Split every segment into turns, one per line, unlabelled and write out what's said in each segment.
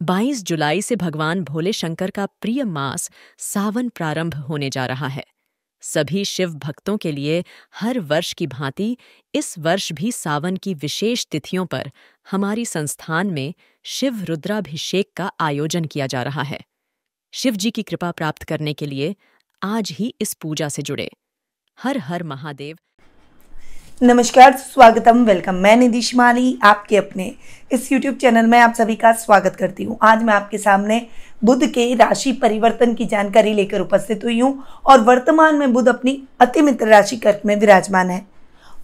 22 जुलाई से भगवान भोले शंकर का प्रिय मास सावन प्रारंभ होने जा रहा है। सभी शिव भक्तों के लिए हर वर्ष की भांति इस वर्ष भी सावन की विशेष तिथियों पर हमारी संस्थान में शिव रुद्राभिषेक का आयोजन किया जा रहा है। शिव जी की कृपा प्राप्त करने के लिए आज ही इस पूजा से जुड़े। हर हर महादेव।
नमस्कार, स्वागतम, वेलकम। मैं निधि शिमाली आपके अपने इस YouTube चैनल में आप सभी का स्वागत करती हूँ। आज मैं आपके सामने बुध के राशि परिवर्तन की जानकारी लेकर उपस्थित हुई हूँ और वर्तमान में बुध अपनी अति मित्र राशि कर्क में विराजमान है।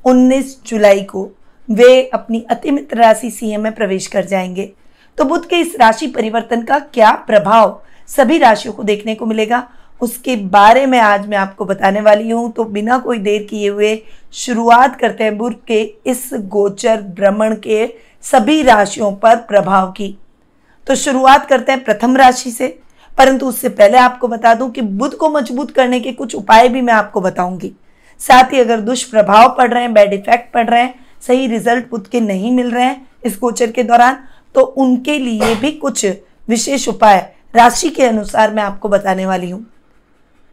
19 जुलाई को वे अपनी अति मित्र राशि सिंह में प्रवेश कर जाएंगे। तो बुध के इस राशि परिवर्तन का क्या प्रभाव सभी राशियों को देखने को मिलेगा, उसके बारे में आज मैं आपको बताने वाली हूँ। तो बिना कोई देर किए हुए शुरुआत करते हैं बुध के इस गोचर भ्रमण के सभी राशियों पर प्रभाव की। तो शुरुआत करते हैं प्रथम राशि से, परंतु उससे पहले आपको बता दूं कि बुध को मजबूत करने के कुछ उपाय भी मैं आपको बताऊंगी। साथ ही अगर दुष्प्रभाव पड़ रहे हैं, बैड इफेक्ट पड़ रहे हैं, सही रिजल्ट बुध के नहीं मिल रहे हैं इस गोचर के दौरान, तो उनके लिए भी कुछ विशेष उपाय राशि के अनुसार मैं आपको बताने वाली हूँ।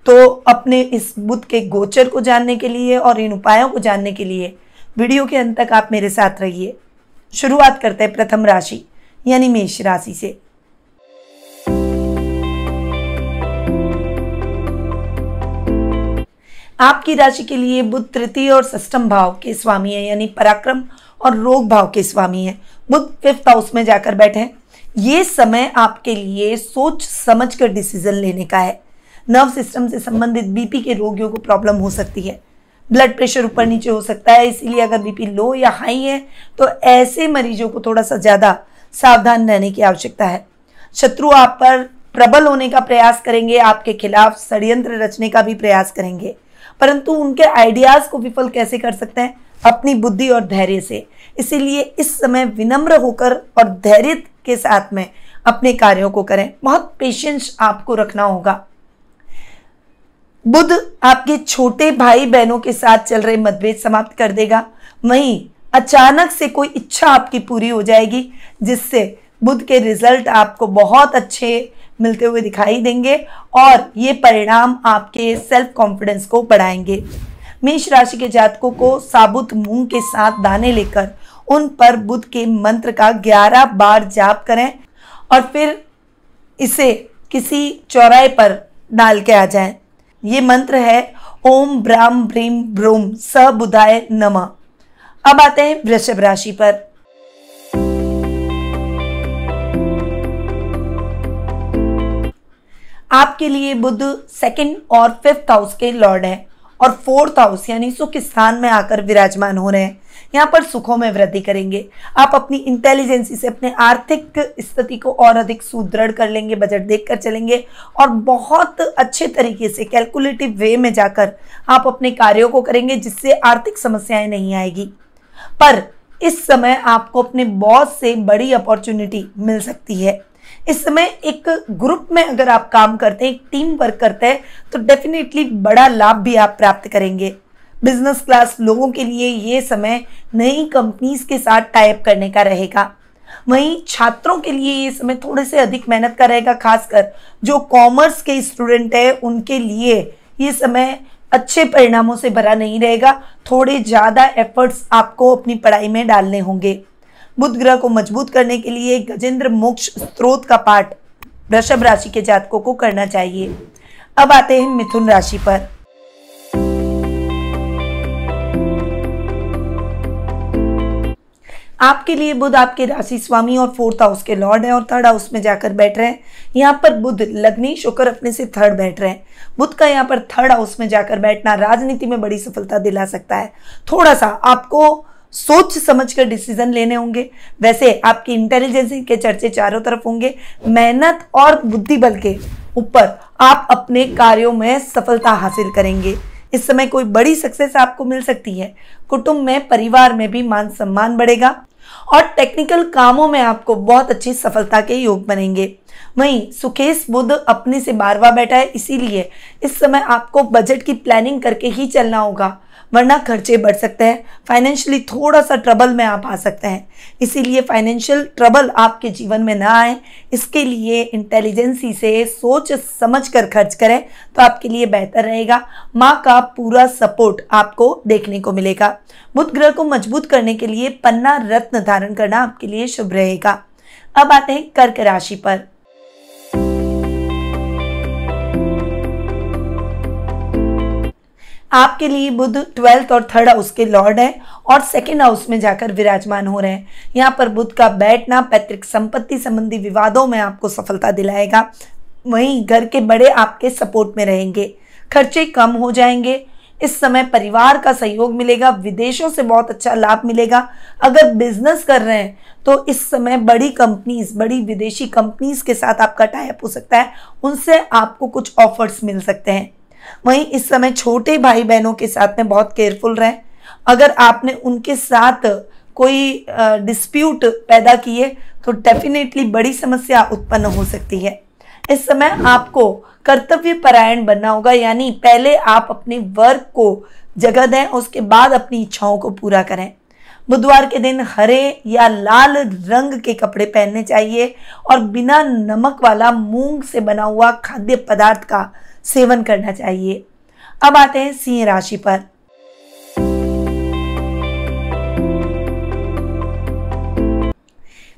तो अपने इस बुध के गोचर को जानने के लिए और इन उपायों को जानने के लिए वीडियो के अंत तक आप मेरे साथ रहिए। शुरुआत करते हैं प्रथम राशि यानी मेष राशि से। आपकी राशि के लिए बुध तृतीय और षष्ठम भाव के स्वामी है, यानी पराक्रम और रोग भाव के स्वामी है। बुध 5th हाउस में जाकर बैठे हैं। ये समय आपके लिए सोच समझ कर डिसीजन लेने का है। नर्व सिस्टम से संबंधित बीपी के रोगियों को प्रॉब्लम हो सकती है। ब्लड प्रेशर ऊपर नीचे हो सकता है, इसीलिए अगर बीपी लो या हाई है तो ऐसे मरीजों को थोड़ा सा ज़्यादा सावधान रहने की आवश्यकता है। शत्रु आप पर प्रबल होने का प्रयास करेंगे, आपके खिलाफ षड्यंत्र रचने का भी प्रयास करेंगे, परंतु उनके आइडियाज़ को विफल कैसे कर सकते हैं? अपनी बुद्धि और धैर्य से। इसीलिए इस समय विनम्र होकर और धैर्य के साथ में अपने कार्यों को करें। बहुत पेशेंस आपको रखना होगा। बुध आपके छोटे भाई बहनों के साथ चल रहे मतभेद समाप्त कर देगा। वहीं अचानक से कोई इच्छा आपकी पूरी हो जाएगी, जिससे बुध के रिजल्ट आपको बहुत अच्छे मिलते हुए दिखाई देंगे और ये परिणाम आपके सेल्फ कॉन्फिडेंस को बढ़ाएंगे। मेष राशि के जातकों को साबुत मूंग के साथ दाने लेकर उन पर बुध के मंत्र का 11 बार जाप करें और फिर इसे किसी चौराहे पर डाल के आ जाएं। ये मंत्र है ओम ब्राम ब्रीम ब्रूम स बुधाय नमः। अब आते हैं वृषभ राशि पर। आपके लिए बुध 2nd और 5th हाउस के लॉर्ड है और 4th हाउस यानी सुख स्थान में आकर विराजमान हो रहे हैं। यहाँ पर सुखों में वृद्धि करेंगे। आप अपनी इंटेलिजेंसी से अपने आर्थिक स्थिति को और अधिक सुदृढ़ कर लेंगे, बजट देखकर चलेंगे और बहुत अच्छे तरीके से कैलकुलेटिव वे में जाकर आप अपने कार्यों को करेंगे, जिससे आर्थिक समस्याएं नहीं आएगी। पर इस समय आपको अपने बॉस से बड़ी अपॉर्चुनिटी मिल सकती है। इस समय एक ग्रुप में अगर आप काम करते हैं, एक टीम वर्क करते हैं, तो डेफिनेटली बड़ा लाभ भी आप प्राप्त करेंगे। बिजनेस क्लास लोगों के लिए ये समय नई कंपनीज के साथ टाई अप करने का रहेगा। वहीं छात्रों के लिए ये समय थोड़े से अधिक मेहनत का रहेगा, खासकर जो कॉमर्स के स्टूडेंट है उनके लिए ये समय अच्छे परिणामों से भरा नहीं रहेगा। थोड़े ज़्यादा एफर्ट्स आपको अपनी पढ़ाई में डालने होंगे। बुध ग्रह को मजबूत करने के लिए गजेंद्र मोक्ष स्त्रोत का पाठ वृषभ राशि के जातकों को करना चाहिए। अब आते हैं मिथुन राशि पर। आपके लिए बुध आपके राशि स्वामी और 4th हाउस के लॉर्ड है और 3rd हाउस में जाकर बैठ रहे हैं। यहाँ पर बुध लग्नेश होकर अपने से 3rd बैठ रहे हैं। बुध का यहाँ पर 3rd हाउस में जाकर बैठना राजनीति में बड़ी सफलता दिला सकता है। थोड़ा सा आपको सोच समझ कर डिसीजन लेने होंगे। वैसे आपकी इंटेलिजेंस के चर्चे चारों तरफ होंगे। मेहनत और बुद्धि बल के ऊपर आप अपने कार्यों में सफलता हासिल करेंगे। इस समय कोई बड़ी सक्सेस आपको मिल सकती है। कुटुंब में, परिवार में भी मान सम्मान बढ़ेगा और टेक्निकल कामों में आपको बहुत अच्छी सफलता के योग बनेंगे। वहीं सुकेश बुध अपने से 12वां बैठा है, इसीलिए इस समय आपको बजट की प्लानिंग करके ही चलना होगा। वरना खर्चे बढ़ सकते हैं, फाइनेंशियली थोड़ा सा ट्रबल में आप आ सकते हैं। इसीलिए फाइनेंशियल ट्रबल आपके जीवन में ना आए, इसके लिए इंटेलिजेंसी से सोच समझ कर खर्च करें तो आपके लिए बेहतर रहेगा। माँ का पूरा सपोर्ट आपको देखने को मिलेगा। बुध ग्रह को मजबूत करने के लिए पन्ना रत्न धारण करना आपके लिए शुभ रहेगा। अब आते हैं कर्क राशि पर। आपके लिए बुध 12th और 3rd हाउस के लॉर्ड है और 2nd हाउस में जाकर विराजमान हो रहे हैं। यहाँ पर बुध का बैठना पैतृक संपत्ति संबंधी विवादों में आपको सफलता दिलाएगा। वहीं घर के बड़े आपके सपोर्ट में रहेंगे, खर्चे कम हो जाएंगे। इस समय परिवार का सहयोग मिलेगा, विदेशों से बहुत अच्छा लाभ मिलेगा। अगर बिजनेस कर रहे हैं तो इस समय बड़ी कंपनीज, बड़ी विदेशी कंपनीज के साथ आपका टाई अप हो सकता है, उनसे आपको कुछ ऑफर्स मिल सकते हैं। वहीं इस समय छोटे भाई बहनों के साथ में बहुत केयरफुल रहें। अगर आपने उनके साथ कोई डिस्प्यूट पैदा किए तो डेफिनेटली बड़ी समस्या उत्पन्न हो सकती है। इस समय आपको कर्तव्य परायण बनना होगा, यानी पहले आप अपने वर्क को जगह दें, उसके बाद अपनी इच्छाओं को पूरा करें। बुधवार के दिन हरे या लाल रंग के कपड़े पहनने चाहिए और बिना नमक वाला मूंग से बना हुआ खाद्य पदार्थ का सेवन करना चाहिए। अब आते हैं सिंह राशि पर।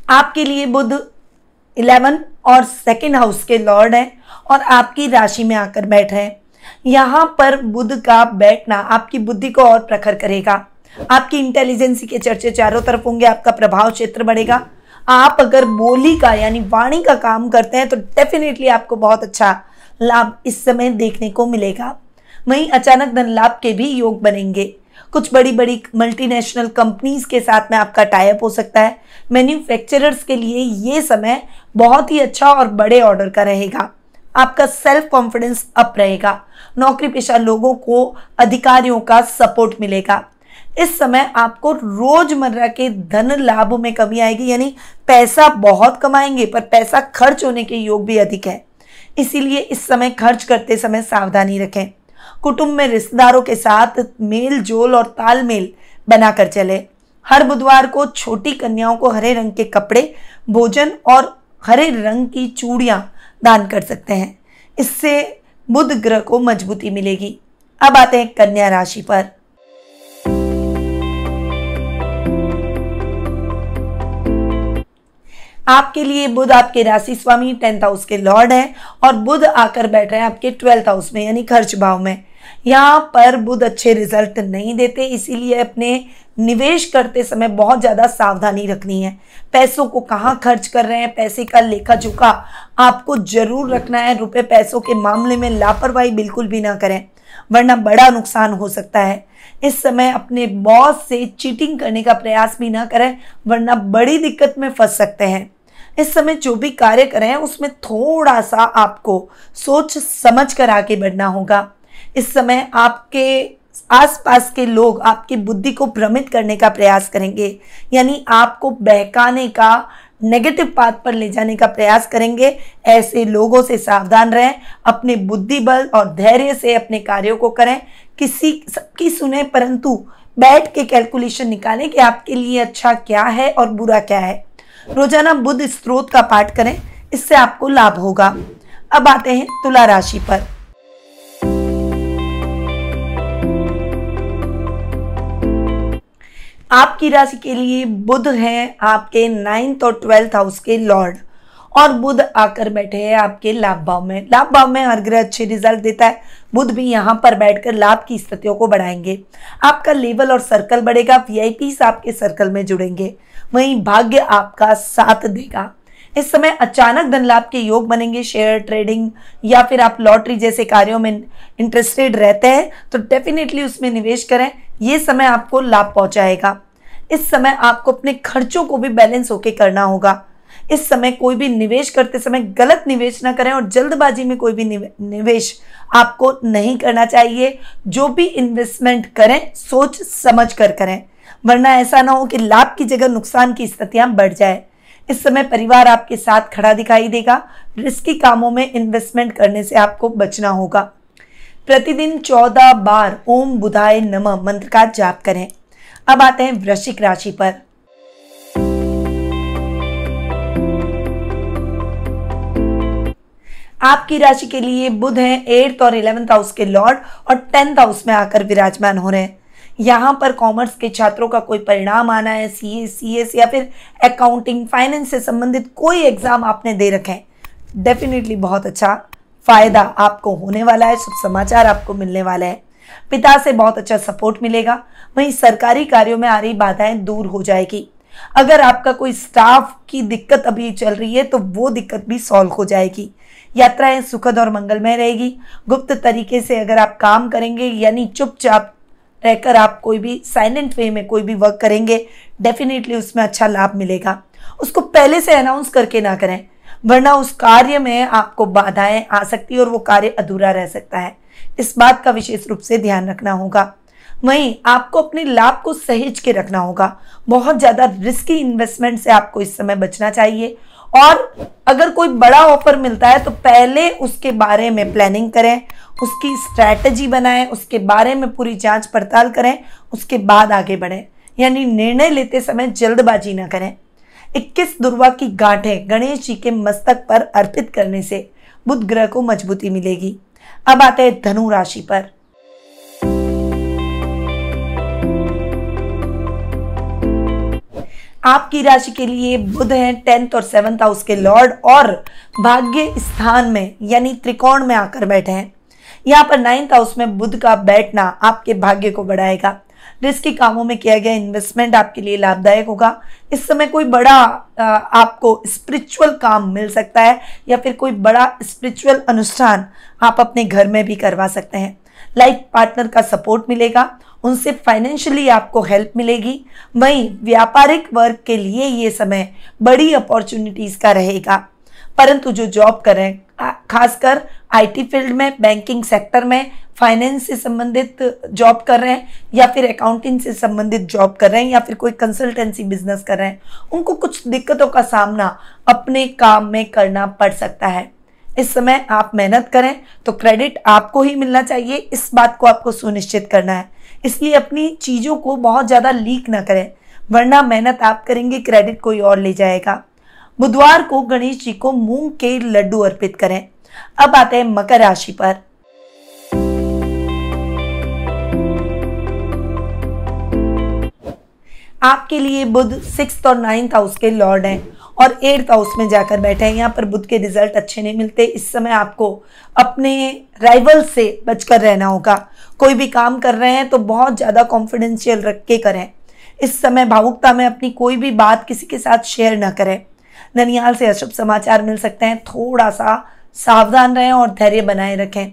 आपके लिए बुध 11 और 2nd हाउस के लॉर्ड हैं और आपकी राशि में आकर बैठ रहे हैं। यहाँ पर बुध का बैठना आपकी बुद्धि को और प्रखर करेगा। आपकी इंटेलिजेंसी के चर्चे चारों तरफ होंगे, आपका प्रभाव क्षेत्र बढ़ेगा। आप अगर बोली का यानी वाणी का काम करते हैं तो डेफिनेटली आपको बहुत अच्छा लाभ इस समय देखने को मिलेगा। वहीं अचानक धन लाभ के भी योग बनेंगे। कुछ बड़ी बड़ी मल्टीनेशनल कंपनीज के साथ में आपका टाई अप हो सकता है। मैन्युफैक्चरर्स के लिए ये समय बहुत ही अच्छा और बड़े ऑर्डर का रहेगा। आपका सेल्फ कॉन्फिडेंस अप रहेगा। नौकरी पेशा लोगों को अधिकारियों का सपोर्ट मिलेगा। इस समय आपको रोजमर्रा के धन लाभ में कमी आएगी, यानी पैसा बहुत कमाएंगे पर पैसा खर्च होने के योग भी अधिक है। इसीलिए इस समय खर्च करते समय सावधानी रखें। कुटुंब में रिश्तेदारों के साथ मेल जोल और तालमेल बनाकर चले। हर बुधवार को छोटी कन्याओं को हरे रंग के कपड़े, भोजन और हरे रंग की चूड़ियां दान कर सकते हैं। इससे बुध ग्रह को मजबूती मिलेगी। अब आते हैं कन्या राशि पर। आपके लिए बुध आपके राशि स्वामी 10th हाउस के लॉर्ड हैं और बुध आकर बैठ रहे हैं आपके 12th हाउस में यानी खर्च भाव में। यहाँ पर बुध अच्छे रिजल्ट नहीं देते, इसीलिए अपने निवेश करते समय बहुत ज़्यादा सावधानी रखनी है। पैसों को कहाँ खर्च कर रहे हैं, पैसे का लेखा जोखा आपको जरूर रखना है। रुपए पैसों के मामले में लापरवाही बिल्कुल भी ना करें, वरना बड़ा नुकसान हो सकता है। इस समय अपने बॉस से चीटिंग करने का प्रयास भी ना करें, वरना बड़ी दिक्कत में फंस सकते हैं। इस समय जो भी कार्य करें उसमें थोड़ा सा आपको सोच समझ कर आगे बढ़ना होगा। इस समय आपके आसपास के लोग आपकी बुद्धि को भ्रमित करने का प्रयास करेंगे, यानी आपको बहकाने का, नेगेटिव पाथ पर ले जाने का प्रयास करेंगे। ऐसे लोगों से सावधान रहें। अपने बुद्धि बल और धैर्य से अपने कार्यों को करें। किसी सबकी सुने परंतु बैठ के कैलकुलेशन निकालें कि आपके लिए अच्छा क्या है और बुरा क्या है। रोजाना बुध स्त्रोत का पाठ करें, इससे आपको लाभ होगा। अब आते हैं तुला राशि पर। आपकी राशि के लिए बुध है आपके 9th और 12th हाउस के लॉर्ड और बुध आकर बैठे हैं आपके लाभ भाव में। लाभ भाव में हर ग्रह अच्छे रिजल्ट देता है। बुध भी यहाँ पर बैठकर लाभ की स्थितियों को बढ़ाएंगे। आपका लेवल और सर्कल बढ़ेगा। वीआईपीस आपके सर्कल में जुड़ेंगे। वहीं भाग्य आपका साथ देगा। इस समय अचानक धन लाभ के योग बनेंगे। शेयर ट्रेडिंग या फिर आप लॉटरी जैसे कार्यों में इंटरेस्टेड रहते हैं तो डेफिनेटली उसमें निवेश करें। ये समय आपको लाभ पहुंचाएगा। इस समय आपको अपने खर्चों को भी बैलेंस होके करना होगा। इस समय कोई भी निवेश करते समय गलत निवेश ना करें और जल्दबाजी में कोई भी निवेश आपको नहीं करना चाहिए। जो भी इन्वेस्टमेंट करें सोच समझ कर करें, वरना ऐसा ना हो कि लाभ की जगह नुकसान की स्थितियां बढ़ जाए। इस समय परिवार आपके साथ खड़ा दिखाई देगा। रिस्की कामों में इन्वेस्टमेंट करने से आपको बचना होगा। प्रतिदिन 14 बार ओम बुधाय नमः मंत्र का जाप करें। अब आते हैं वृश्चिक राशि पर। आपकी राशि के लिए बुध है 8th और 11th हाउस के लॉर्ड और 10th हाउस में आकर विराजमान हो रहे हैं। यहाँ पर कॉमर्स के छात्रों का कोई परिणाम आना है, सीए, सीएस या फिर अकाउंटिंग, फाइनेंस से संबंधित कोई एग्जाम आपने दे रखे हैं, डेफिनेटली बहुत अच्छा फायदा आपको होने वाला है, शुभ समाचार आपको मिलने वाला है। पिता से बहुत अच्छा सपोर्ट मिलेगा। वहीं सरकारी कार्यों में आ रही बाधाएं दूर हो जाएगी। अगर आपका कोई स्टाफ की दिक्कत अभी चल रही है तो वो दिक्कत भी सॉल्व हो जाएगी। यात्राएं सुखद और मंगलमय रहेगी। गुप्त तरीके से अगर आप काम करेंगे, यानी चुपचाप रहकर आप कोई भी साइलेंट वे में कोई भी वर्क करेंगे, डेफिनेटली उसमें अच्छा लाभ मिलेगा। उसको पहले से अनाउंस करके ना करें, वरना उस कार्य में आपको बाधाएं आ सकती है और वो कार्य अधूरा रह सकता है। इस बात का विशेष रूप से ध्यान रखना होगा। वहीं आपको अपने लाभ को सहेज के रखना होगा। बहुत ज्यादा रिस्की इन्वेस्टमेंट से आपको इस समय बचना चाहिए और अगर कोई बड़ा ऑफर मिलता है तो पहले उसके बारे में प्लानिंग करें, उसकी स्ट्रैटेजी बनाएं, उसके बारे में पूरी जांच पड़ताल करें, उसके बाद आगे बढ़ें। यानी निर्णय लेते समय जल्दबाजी ना करें। 21 दुर्वा की गांठें गणेश जी के मस्तक पर अर्पित करने से बुध ग्रह को मजबूती मिलेगी। अब आते हैं धनु राशि पर। आपकी राशि के लिए बुध है 10th और 7th हाउस के लॉर्ड और भाग्य स्थान में यानी त्रिकोण में आकर बैठे हैं। यहाँ पर 9th हाउस में बुध का बैठना आपके भाग्य को बढ़ाएगा। रिस्की कामों में किया गया इन्वेस्टमेंट आपके लिए लाभदायक होगा। इस समय कोई बड़ा आपको स्पिरिचुअल काम मिल सकता है या फिर कोई बड़ा स्पिरिचुअल अनुष्ठान आप अपने घर में भी करवा सकते हैं। लाइफ पार्टनर का सपोर्ट मिलेगा, उनसे फाइनेंशियली आपको हेल्प मिलेगी। वहीं व्यापारिक वर्ग के लिए ये समय बड़ी अपॉर्चुनिटीज का रहेगा। परंतु जो जॉब कर रहे हैं, खासकर आईटी फील्ड में, बैंकिंग सेक्टर में, फाइनेंस से संबंधित जॉब कर रहे हैं या फिर अकाउंटिंग से संबंधित जॉब कर रहे हैं या फिर कोई कंसल्टेंसी बिजनेस कर रहे हैं, उनको कुछ दिक्कतों का सामना अपने काम में करना पड़ सकता है। इस समय आप मेहनत करें तो क्रेडिट आपको ही मिलना चाहिए, इस बात को आपको सुनिश्चित करना है। इसलिए अपनी चीजों को बहुत ज्यादा लीक ना करें, वरना मेहनत आप करेंगे, क्रेडिट कोई और ले जाएगा। बुधवार को गणेश जी को मूंग के लड्डू अर्पित करें। अब आते हैं मकर राशि पर। आपके लिए बुध 6th और 9th हाउस के लॉर्ड हैं और 8th हाउस में जाकर बैठे हैं। यहाँ पर बुध के रिजल्ट अच्छे नहीं मिलते। इस समय आपको अपने राइवल से बचकर रहना होगा। कोई भी काम कर रहे हैं तो बहुत ज़्यादा कॉन्फिडेंशियल रख के करें। इस समय भावुकता में अपनी कोई भी बात किसी के साथ शेयर न करें। ननिहाल से अशुभ समाचार मिल सकते हैं, थोड़ा सा सावधान रहें और धैर्य बनाए रखें।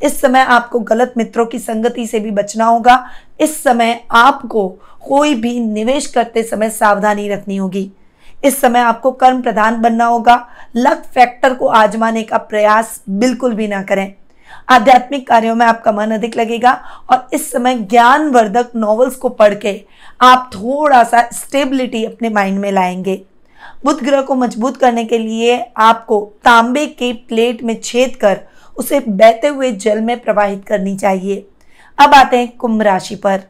इस समय आपको गलत मित्रों की संगति से भी बचना होगा। इस समय आपको कोई भी निवेश करते समय सावधानी रखनी होगी। इस समय आपको कर्म प्रधान बनना होगा। लक फैक्टर को आजमाने का प्रयास बिल्कुल भी ना करें। आध्यात्मिक कार्यों में आपका मन अधिक लगेगा और इस समय ज्ञानवर्धक नॉवेल्स को पढ़ के आप थोड़ा सा स्टेबिलिटी अपने माइंड में लाएंगे। बुध ग्रह को मजबूत करने के लिए आपको तांबे के प्लेट में छेद कर उसे बहते हुए जल में प्रवाहित करनी चाहिए। अब आते हैं कुंभ राशि पर।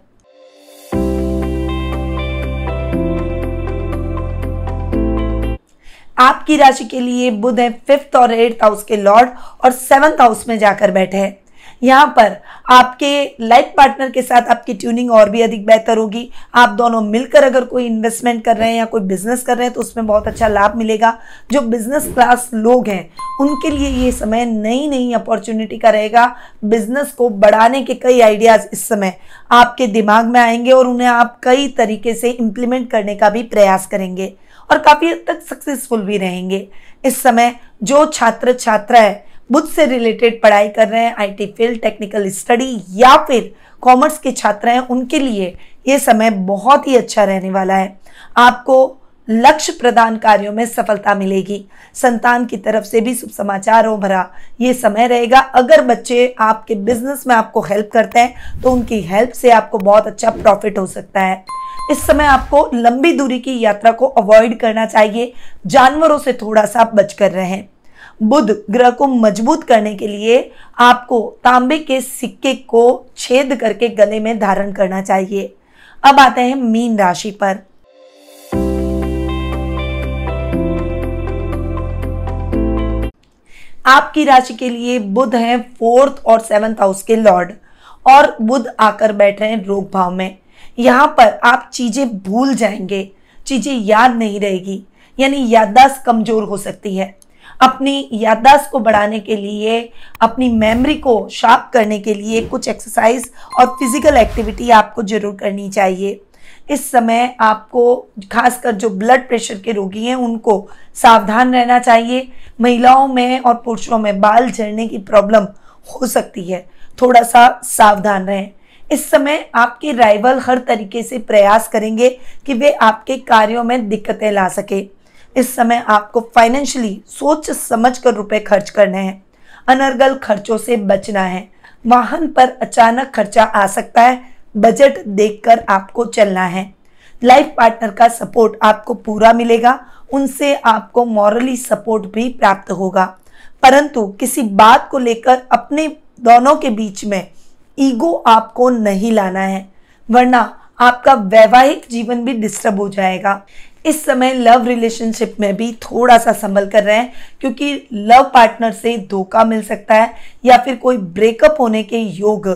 आपकी राशि के लिए बुध है 5th और 8th हाउस के लॉर्ड और 7th हाउस में जाकर बैठे हैं। यहाँ पर आपके लाइफ पार्टनर के साथ आपकी ट्यूनिंग और भी अधिक बेहतर होगी। आप दोनों मिलकर अगर कोई इन्वेस्टमेंट कर रहे हैं या कोई बिजनेस कर रहे हैं तो उसमें बहुत अच्छा लाभ मिलेगा। जो बिजनेस क्लास लोग हैं उनके लिए ये समय नई नई अपॉर्चुनिटी का रहेगा। बिजनेस को बढ़ाने के कई आइडियाज इस समय आपके दिमाग में आएंगे और उन्हें आप कई तरीके से इम्प्लीमेंट करने का भी प्रयास करेंगे और काफी हद तक सक्सेसफुल भी रहेंगे। इस समय जो छात्र छात्राएं बुध से रिलेटेड पढ़ाई कर रहे हैं, आईटी फील्ड, टेक्निकल स्टडी या फिर कॉमर्स के छात्र हैं, उनके लिए ये समय बहुत ही अच्छा रहने वाला है। आपको लक्ष्य प्रदान कार्यों में सफलता मिलेगी। संतान की तरफ से भी शुभ समाचारों भरा ये समय रहेगा। अगर बच्चे आपके बिजनेस में आपको हेल्प करते हैं तो उनकी हेल्प से आपको बहुत अच्छा प्रॉफिट हो सकता है। इस समय आपको लंबी दूरी की यात्रा को अवॉइड करना चाहिए। जानवरों से थोड़ा सा बचकर रहें। बुध ग्रह को मजबूत करने के लिए आपको तांबे के सिक्के को छेद करके गले में धारण करना चाहिए। अब आते हैं मीन राशि पर। आपकी राशि के लिए बुध है 4th और 7th हाउस के लॉर्ड, और बुध आकर बैठ रहे हैं रोग भाव में। यहाँ पर आप चीजें भूल जाएंगे, चीजें याद नहीं रहेगी, यानी याददाश्त कमजोर हो सकती है। अपनी याददाश्त को बढ़ाने के लिए, अपनी मेमोरी को शार्प करने के लिए कुछ एक्सरसाइज और फिजिकल एक्टिविटी आपको जरूर करनी चाहिए। इस समय आपको खासकर जो ब्लड प्रेशर के रोगी हैं उनको सावधान रहना चाहिए। महिलाओं में और पुरुषों में बाल झड़ने की प्रॉब्लम हो सकती है, थोड़ा सा सावधान रहें। इस समय आपके राइवल हर तरीके से प्रयास करेंगे कि वे आपके कार्यों में दिक्कतें ला सके। इस समय आपको फाइनेंशियली सोच समझ कर रुपए खर्च करने हैं, अनर्गल खर्चों से बचना है। वाहन पर अचानक खर्चा आ सकता है, बजट देखकर आपको चलना है। लाइफ पार्टनर का सपोर्ट आपको पूरा मिलेगा, उनसे आपको मॉरली सपोर्ट भी प्राप्त होगा, परंतु किसी बात को लेकर अपने दोनों के बीच में ईगो आपको नहीं लाना है, वरना आपका वैवाहिक जीवन भी डिस्टर्ब हो जाएगा। इस समय लव रिलेशनशिप में भी थोड़ा सा संभल कर रहे हैं, क्योंकि लव पार्टनर से धोखा मिल सकता है या फिर कोई ब्रेकअप होने के योग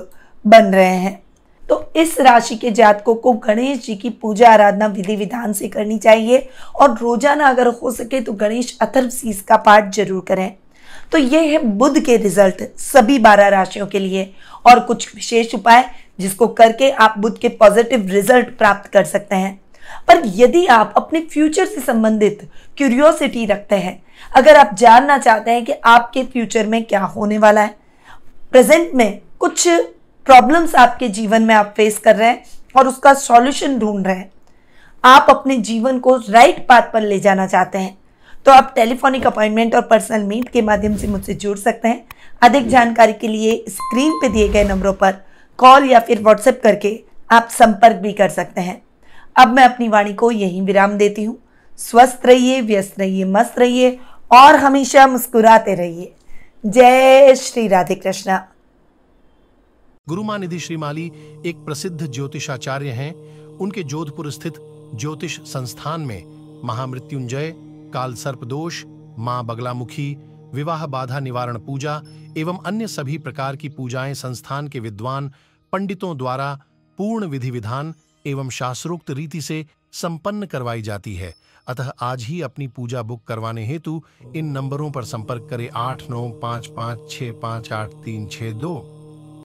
बन रहे हैं। तो इस राशि के जातकों को गणेश जी की पूजा आराधना विधि विधान से करनी चाहिए, और रोजाना अगर हो सके तो गणेश अथर्वशीष का पाठ जरूर करें। तो ये है बुध के रिजल्ट सभी 12 राशियों के लिए, और कुछ विशेष उपाय जिसको करके आप बुध के पॉजिटिव रिजल्ट प्राप्त कर सकते हैं। पर यदि आप अपने फ्यूचर से संबंधित क्यूरियोसिटी रखते हैं, अगर आप जानना चाहते हैं कि आपके फ्यूचर में क्या होने वाला है, प्रेजेंट में कुछ प्रॉब्लम्स आपके जीवन में आप फेस कर रहे हैं और उसका सॉल्यूशन ढूंढ रहे हैं, आप अपने जीवन को राइट पाथ पर ले जाना चाहते हैं, तो आप टेलीफोनिक अपॉइंटमेंट और पर्सनल मीट के माध्यम से मुझसे जुड़ सकते हैं। अधिक जानकारी के लिए स्क्रीन पे दिए गए नंबरों पर कॉल या फिर व्हाट्सएप करके आप संपर्क भी कर सकते हैं। अब मैं अपनी वाणी को यहीं विराम देती हूँ। स्वस्थ रहिए, व्यस्त रहिए, मस्त रहिए और हमेशा मुस्कुराते रहिए। जय श्री राधे कृष्णा।
गुरुमा निधि श्रीमाली एक प्रसिद्ध ज्योतिषाचार्य हैं। उनके जोधपुर स्थित ज्योतिष संस्थान में महामृत्युंजय, काल सर्प दोष, मां बगलामुखी, विवाह बाधा निवारण पूजा एवं अन्य सभी प्रकार की पूजाएं संस्थान के विद्वान पंडितों द्वारा पूर्ण विधि विधान एवं शास्त्रोक्त रीति से संपन्न करवाई जाती है। अतः आज ही अपनी पूजा बुक करवाने हेतु इन नंबरों पर संपर्क करें 8955658362।